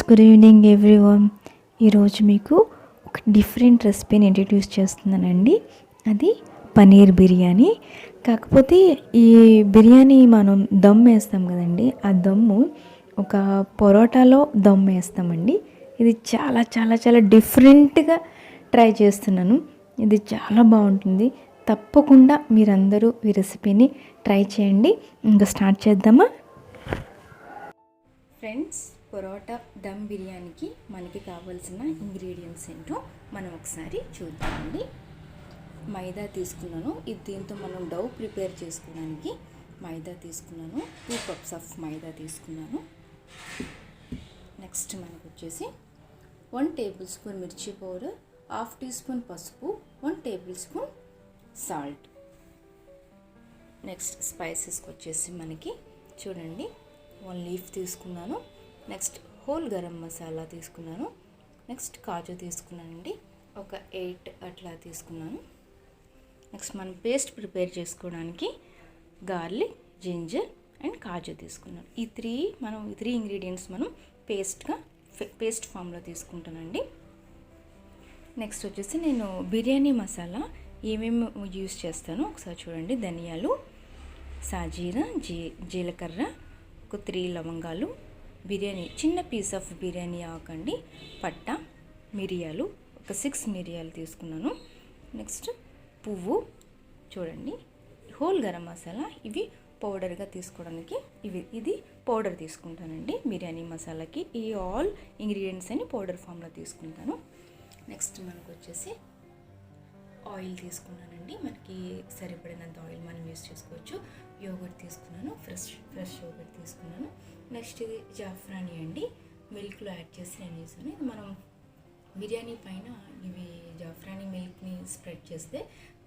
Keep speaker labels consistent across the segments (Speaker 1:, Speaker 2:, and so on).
Speaker 1: Good evening everyone. ఈరోజు మీకు ఒక డిఫరెంట్ రెసిపీని ఇంట్రడ్యూస్ చేస్తున్నానండి. అది పనీర్ బిర్యానీ. కాకపోతే ఈ బిర్యానీ మనం దమ్ వేస్తాం కదండి, ఆ దమ్ము ఒక పొరోటాలో దమ్ వేస్తామండి. ఇది చాలా చాలా చాలా డిఫరెంట్గా ట్రై చేస్తున్నాను. ఇది చాలా బాగుంటుంది. తప్పకుండా మీరందరూ ఈ రెసిపీని ట్రై చేయండి. ఇంకా స్టార్ట్ చేద్దామా ఫ్రెండ్స్? పొరోటా దమ్ బిర్యానీకి మనకి కావాల్సిన ఇంగ్రీడియంట్స్ ఏంటో మనం ఒకసారి చూద్దామండి. మైదా తీసుకున్నాను. ఇది దీంతో మనం డౌ ప్రిపేర్ చేసుకోవడానికి మైదా తీసుకున్నాను. 2 cups ఆఫ్ మైదా తీసుకున్నాను. నెక్స్ట్ మనకు వచ్చేసి 1 tablespoon మిర్చి పౌడర్, 1/2 teaspoon పసుపు, 1 tablespoon సాల్ట్. నెక్స్ట్ స్పైసెస్కి వచ్చేసి మనకి చూడండి 1 లీఫ్ తీసుకున్నాను. నెక్స్ట్ హోల్ గరం మసాలా తీసుకున్నాను. నెక్స్ట్ కాజు తీసుకున్నానండి, ఒక 8 అట్లా తీసుకున్నాను. నెక్స్ట్ మనం పేస్ట్ ప్రిపేర్ చేసుకోవడానికి గార్లిక్, జింజర్ అండ్ కాజు తీసుకున్నాను. ఈ 3 ఇంగ్రీడియంట్స్ మనం పేస్ట్ ఫామ్లో తీసుకుంటానండి. నెక్స్ట్ వచ్చేసి నేను బిర్యానీ మసాలా ఏమేమి యూస్ చేస్తానో ఒకసారి చూడండి. ధనియాలు, సాజీరా, జీలకర్ర, ఒక 3 లవంగాలు, బిర్యానీ చిన్న పీస్ ఆఫ్ బిర్యానీ ఆకండి, పట్ట, మిరియాలు, ఒక 6 మిరియాలు తీసుకున్నాను. నెక్స్ట్ పువ్వు చూడండి, హోల్ గరం మసాలా. ఇవి పౌడర్గా తీసుకోవడానికి ఇది పౌడర్ తీసుకుంటానండి బిర్యానీ మసాలాకి. ఈ ఆల్ ఇంగ్రీడియంట్స్ అని పౌడర్ ఫామ్లో తీసుకుంటాను. నెక్స్ట్ మనకు వచ్చేసి ఆయిల్ తీసుకున్నానండి. మనకి సరిపడినంత ఆయిల్ మనం యూస్ చేసుకోవచ్చు. యోగర్ట్ తీసుకున్నాను, ఫ్రెష్ యోగర్ట్ తీసుకున్నాను. నెక్స్ట్ ఇది జాఫ్రానీ అండి, మిల్క్లో యాడ్ చేసి నేను వేసాను. ఇది మనం బిర్యానీ పైన ఇవి జాఫ్రానీ మిల్క్ని స్ప్రెడ్ చేస్తే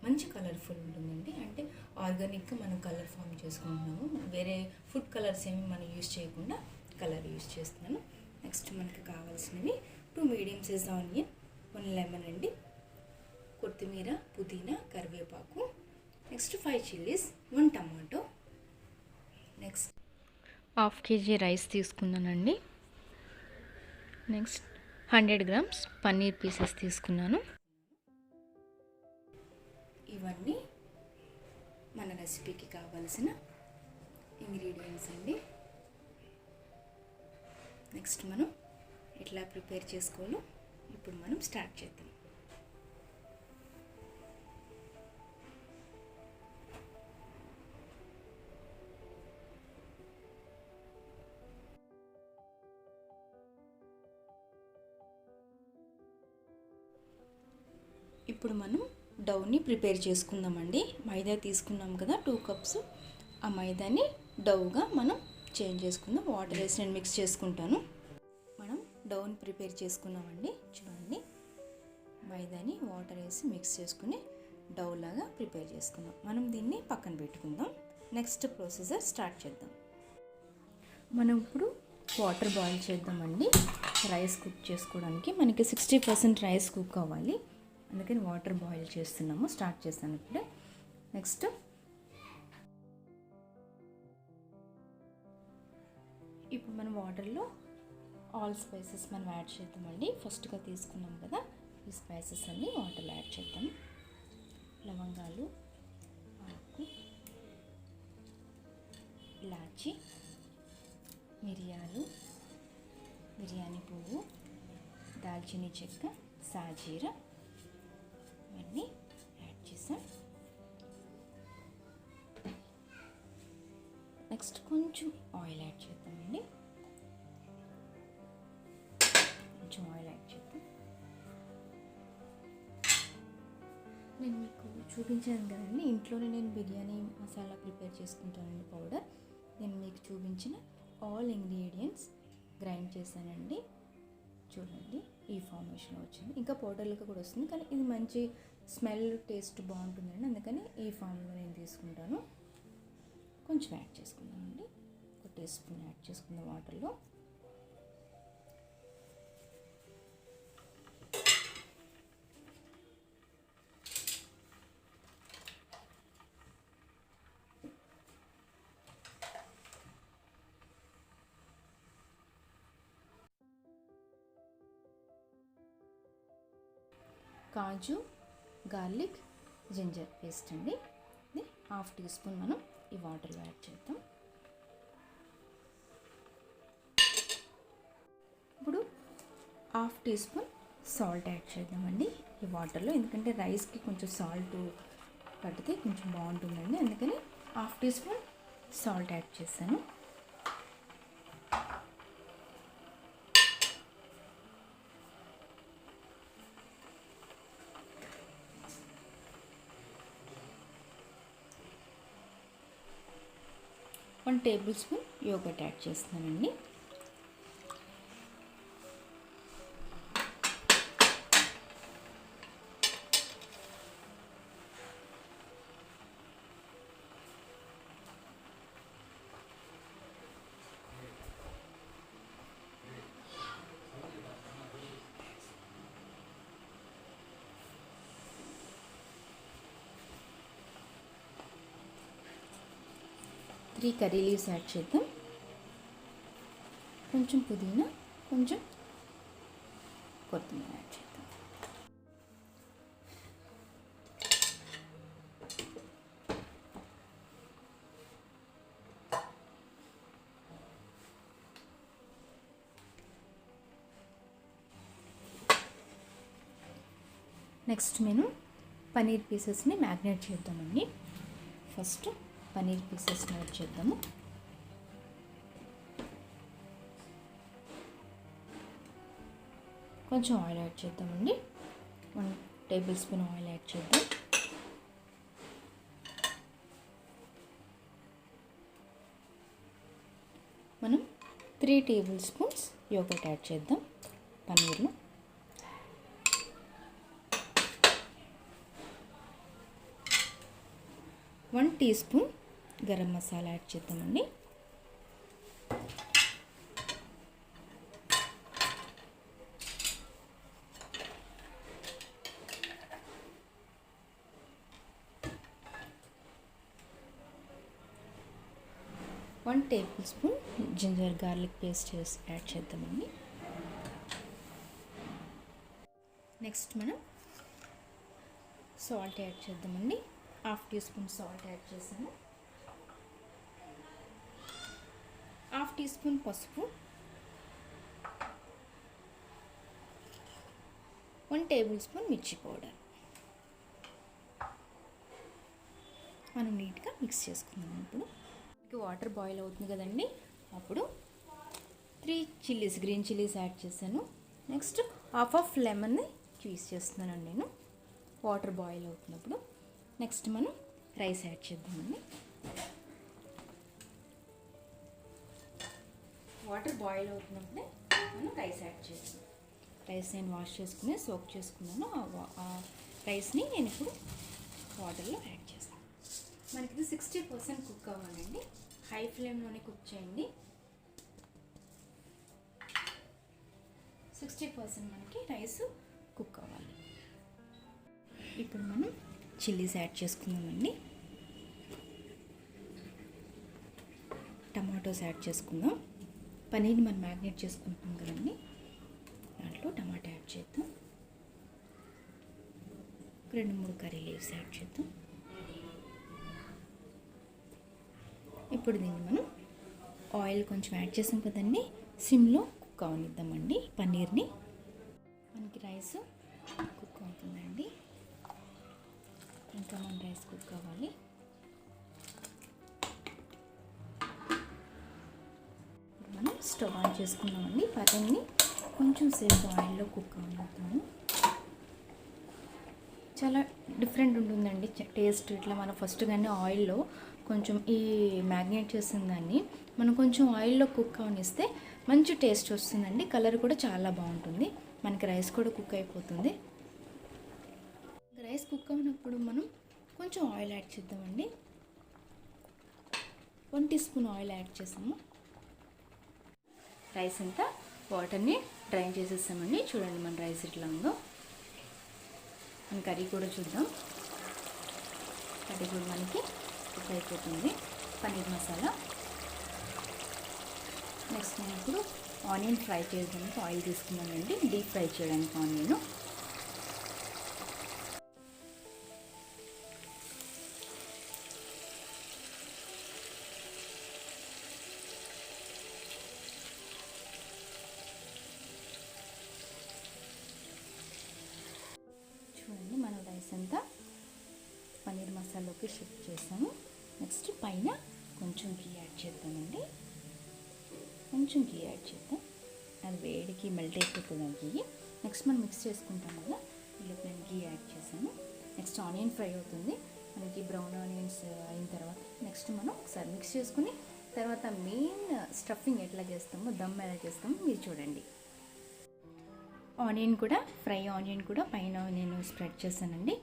Speaker 1: మంచి కలర్ఫుల్ ఉంటుందండి. అంటే ఆర్గానిక్గా మనం కలర్ ఫామ్ చేసుకుంటున్నాము. వేరే ఫుడ్ కలర్స్ ఏమి మనం యూస్ చేయకుండా కలర్ యూస్ చేస్తున్నాను. నెక్స్ట్ మనకి కావాల్సినవి 2 మీడియం సైజ్ ఆనియన్, 1 లెమన్ అండి, కొత్తిమీర, పుదీనా, కరివేపాకు. Next 5 chillies, 1 tomato. Next 1/2 kg rice తీసుకున్నానండి. నెక్స్ట్ 100 grams పన్నీర్ పీసెస్ తీసుకున్నాను. ఇవన్నీ మన రెసిపీకి కావాల్సిన ఇంగ్రీడియంట్స్ అండి. నెక్స్ట్ మనం ఎట్లా ప్రిపేర్ చేసుకోవాలో ఇప్పుడు మనం స్టార్ట్ చేద్దాం. ఇప్పుడు మనం డౌని ప్రిపేర్ చేసుకుందామండి. మైదా తీసుకున్నాం కదా 2 cups. ఆ మైదాని డౌగా మనం చేంజ్ చేసుకుందాం. వాటర్ వేసి నేను మిక్స్ చేసుకుంటాను. మనం డౌని ప్రిపేర్ చేసుకున్నామండి. చూడండి, మైదాని వాటర్ వేసి మిక్స్ చేసుకుని డౌ లాగా ప్రిపేర్ చేసుకుందాం. మనం దీన్ని పక్కన పెట్టుకుందాం. నెక్స్ట్ ప్రొసీజర్ స్టార్ట్ చేద్దాం. మనం ఇప్పుడు వాటర్ బాయిల్ చేద్దామండి. రైస్ కుక్ చేసుకోవడానికి మనకి 60% రైస్ కుక్ అవ్వాలి, అందుకని వాటర్ బాయిల్ చేస్తున్నాము. స్టార్ట్ చేస్తాను ఇప్పుడు. నెక్స్ట్ ఇప్పుడు మనం వాటర్లో ఆల్ స్పైసెస్ మనం యాడ్ చేద్దామండి. ఫస్ట్గా తీసుకున్నాం కదా, ఈ స్పైసెస్ అన్నీ వాటర్లో యాడ్ చేద్దాం. లవంగాలు, ఆకు, ఇలాచి, మిరియాలు, బిర్యానీ పువ్వు, దాల్చినీ చెక్క, సాజీరా ఇవన్నీ యాడ్ చేసాం. నెక్స్ట్ కొంచెం ఆయిల్ యాడ్ చేద్దామండి. కొంచెం ఆయిల్ యాడ్ చేద్దాం. నేను మీకు చూపించాను కదండి, ఇంట్లోనే నేను బిర్యానీ మసాలా ప్రిపేర్ చేసుకుంటానండి పౌడర్. నేను మీకు చూపించిన ఆల్ ఇంగ్రీడియంట్స్ గ్రైండ్ చేశానండి. చూడండి, ఈ ఫార్మేషన్లో వచ్చింది. ఇంకా పౌడర్లుగా కూడా వస్తుంది, కానీ ఇది మంచి స్మెల్, టేస్ట్ బాగుంటుందండి. అందుకని ఈ ఫామ్లో నేను తీసుకుంటాను. కొంచెం యాడ్ చేసుకుందామండి. 1 teaspoon యాడ్ చేసుకుందాం వాటర్లో. కాజు, గార్లిక్, జింజర్ పేస్ట్ అండి. ఇది 1/2 టీ స్పూన్ మనం ఈ వాటర్లో యాడ్ చేద్దాం. ఇప్పుడు 1/2 టీ స్పూన్ సాల్ట్ యాడ్ చేద్దామండి ఈ వాటర్లో. ఎందుకంటే రైస్కి కొంచెం సాల్ట్ పడితే కొంచెం బాగుంటుందండి, అందుకని 1/2 టీ స్పూన్ సాల్ట్ యాడ్ చేశాను. One table spoon yoghurt add చేస్తున్నానండి. త్రీ కర్రీ లీవ్స్ యాడ్ చేద్దాం. కొంచెం పుదీనా, కొంచెం కొత్తిమీర యాడ్ చేద్దాం. నెక్స్ట్ మేము పనీర్ పీసెస్ని మ్యాగ్నేట్ చేద్దామండి. ఫస్ట్ పనీర్ పీసెస్ని యాడ్ చేద్దాము. కొంచెం ఆయిల్ యాడ్ చేద్దామండి. 1 టేబుల్ స్పూన్ ఆయిల్ యాడ్ చేద్దాం. మనం 3 టేబుల్ స్పూన్స్ యోగర్ట్ యాడ్ చేద్దాం పన్నీర్లో. One teaspoon garam masala add చేద్దామండి. One tablespoon ginger garlic paste add చేద్దామండి. నెక్స్ట్ మనం సాల్ట్ యాడ్ చేద్దామండి. 1/2 టీ స్పూన్ సాల్ట్ యాడ్ చేసాను. 1/2 టీ స్పూన్ పసుపు, 1 టేబుల్ స్పూన్ మిర్చి పౌడర్. మనం నీట్గా మిక్స్ చేసుకుందాం. ఇప్పుడు వాటర్ బాయిల్ అవుతుంది కదండి, అప్పుడు 3 చిల్లీస్, గ్రీన్ చిల్లీస్ యాడ్ చేశాను. నెక్స్ట్ హాఫ్ లెమన్ని యూస్ చేస్తున్నానండి నేను వాటర్ బాయిల్ అవుతున్నప్పుడు. నెక్స్ట్ మనం రైస్ యాడ్ చేద్దామండి. వాటర్ బాయిల్ అవుతున్నప్పుడే మనం రైస్ యాడ్ చేద్దాం. రైస్ నేను వాష్ చేసుకుని సోక్ చేసుకున్నాను. ఆ రైస్ని నేను ఇప్పుడు వాటర్లో యాడ్ చేస్తాను. మనకి ఇది 60% కుక్ అవ్వాలండి. హై ఫ్లేమ్లోనే కుక్ చేయండి. 60% మనకి రైస్ కుక్ అవ్వాలి. ఇప్పుడు మనం చిల్లీస్ యాడ్ చేసుకుందామండి. టమాటోస్ యాడ్ చేసుకుందాం. పనీర్ని మనం మ్యాగ్నేట్ చేసుకుంటాం కదండి, దాంట్లో టమాటా యాడ్ చేద్దాం. 2-3 కర్రీ లీవ్స్ యాడ్ చేద్దాం. ఇప్పుడు దీన్ని మనం ఆయిల్ కొంచెం యాడ్ చేసాం కదండి, సిమ్లో కుక్ అవనిద్దామండి పన్నీర్ని. మనకి రైస్ కుక్ అవుతుందండి, ఇంకా మన రైస్ కుక్ అవ్వాలి. మనం స్టవ్ ఆన్ చేసుకున్నామండి. పన్నీర్ని కొంచెం సేపు ఆయిల్లో కుక్ అవనిద్దాము. చాలా డిఫరెంట్ ఉంటుందండి టేస్ట్. ఇట్లా మనం ఫస్ట్ కానీ ఆయిల్లో కొంచెం ఈ మ్యాగ్నేట్ చేసిన దాన్ని మనం కొంచెం ఆయిల్లో కుక్ అవనిస్తే మంచి టేస్ట్ వస్తుందండి. కలర్ కూడా చాలా బాగుంటుంది. మనకి రైస్ కూడా కుక్ అయిపోతుంది. రైస్ కుక్ అయినప్పుడు మనం కొంచెం ఆయిల్ యాడ్ చేద్దామండి. 1 టీ స్పూన్ ఆయిల్ యాడ్ చేసాము. రైస్ అంతా వాటర్ని డ్రైన్ చేసేసామండి. చూడండి మన రైస్ ఇట్లా ఉందో. మన కర్రీ కూడా చూద్దాం. కర్రీ కూడా మనకి కుక్ అయిపోతుంది. పన్నీర్ మసాలా. నెక్స్ట్ నేను ఇప్పుడు ఆనియన్ ఫ్రై చేయడానికి ఆయిల్ తీసుకున్నానండి, డీప్ ఫ్రై చేయడానికి ఆనియన్. పన్నీర్ మసాలాలోకి షిఫ్ట్ చేసాము. నెక్స్ట్ పైన కొంచెం గీ యాడ్ చేద్దామండి. కొంచెం గీ యాడ్ చేద్దాం, అది వేడికి మెల్ట్ అయిపోతుంది ఆ గీ. నెక్స్ట్ మనం మిక్స్ చేసుకుంటాం కదా, వీళ్ళకి నేను గీ యాడ్ చేశాను. నెక్స్ట్ ఆనియన్ ఫ్రై అవుతుంది మనకి, బ్రౌన్ ఆనియన్స్ అయిన తర్వాత నెక్స్ట్ మనం ఒకసారి మిక్స్ చేసుకుని తర్వాత మెయిన్ స్టఫింగ్ ఎట్లా చేస్తామో, దమ్ ఎలా చేస్తామో మీరు చూడండి. ఆనియన్ కూడా ఫ్రై ఆనియన్ కూడా పైన నేను స్ప్రెడ్ చేశానండి.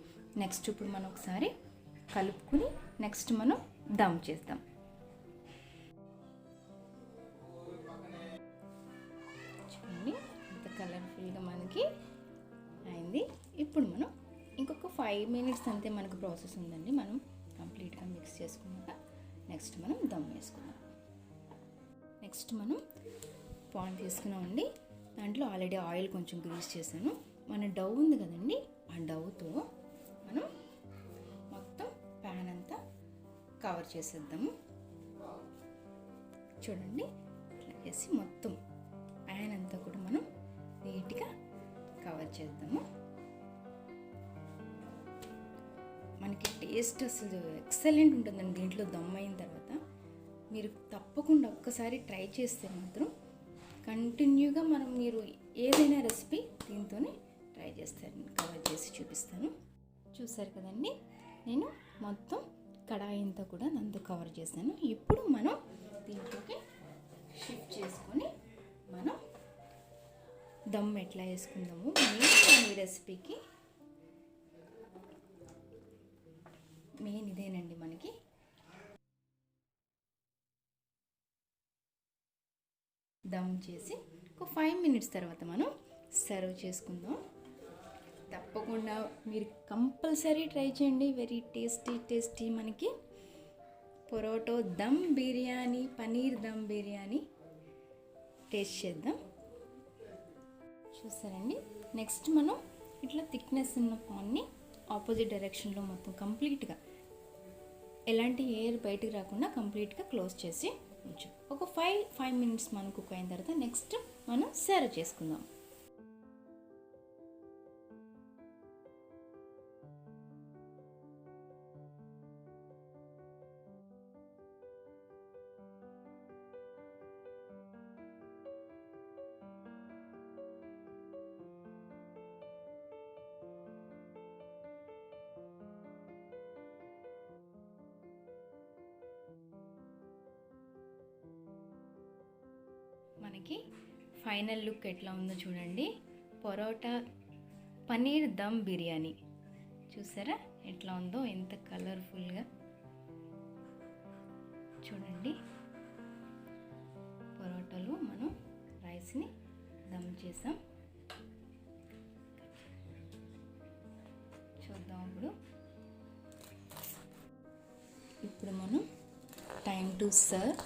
Speaker 1: నెక్స్ట్ ఇప్పుడు మనం ఒకసారి కలుపుకుని నెక్స్ట్ మనం దమ్ చేద్దాం. చూడండి ఇంత కలర్ఫుల్గా మనకి అయింది. ఇప్పుడు మనం ఇంకొక 5 minutes అంతే మనకు ప్రాసెస్ ఉందండి. మనం కంప్లీట్గా మిక్స్ చేసుకున్నాక నెక్స్ట్ మనం దమ్ వేసుకుందాం. నెక్స్ట్ మనం పాన్ తీసుకున్నామండి, దాంట్లో ఆల్రెడీ ఆయిల్ కొంచెం గ్రీస్ చేశాను. మన డవ్ ఉంది కదండి, ఆ డవ్తో మనం మొత్తం ప్యాన్ అంతా కవర్ చేసేద్దాము. చూడండి ఇట్లా చేసి మొత్తం ప్యాన్ అంతా కూడా మనం నీట్గా కవర్ చేద్దాము. మనకి టేస్ట్ అసలు ఎక్సలెంట్ ఉంటుందండి దీంట్లో దమ్ అయిన తర్వాత. మీరు తప్పకుండా ఒక్కసారి ట్రై చేస్తే మాత్రం కంటిన్యూగా మీరు ఏదైనా రెసిపీ దీంతోనే ట్రై చేస్తారు. కవర్ చేసి చూపిస్తాను. చూసారు కదండి, నేను మొత్తం కడాయి అంతా కూడా దాంతో కవర్ చేశాను. ఇప్పుడు మనం దీంట్లోకి షిఫ్ట్ చేసుకొని మనం దమ్ ఎట్లా వేసుకుందాము మెయిన్ ఈ రెసిపీకి మెయిన్ ఇదేనండి. మనకి దమ్ చేసి ఒక 5 minutes తర్వాత మనం సర్వ్ చేసుకుందాం. తప్పకుండా మీరు కంపల్సరీ ట్రై చేయండి. వెరీ టేస్టీ మనకి పొరోటో దమ్ బిర్యానీ, పనీర్ దమ్ బిర్యానీ టేస్ట్ చేద్దాం. చూసారండి, నెక్స్ట్ మనం ఇట్లా థిక్నెస్ ఉన్న పాన్ని ఆపోజిట్ డైరెక్షన్లో మొత్తం కంప్లీట్గా ఎలాంటి ఎయిర్ బయటికి రాకుండా కంప్లీట్గా క్లోజ్ చేసి ఉంచు. ఒక 5 minutes మనం కుక్ అయిన తర్వాత నెక్స్ట్ మనం సర్వ్ చేసుకుందాం. మనకి ఫైనల్ లుక్ ఎట్లా ఉందో చూడండి. పరోటా పనీర్ దమ్ బిర్యానీ చూసారా ఎట్లా ఉందో, ఎంత కలర్ఫుల్గా చూడండి. పరోటాలు మనం రైస్ని దమ్ చేసాం. చూద్దాం ఇప్పుడు మనం టైం టు సర్వ్.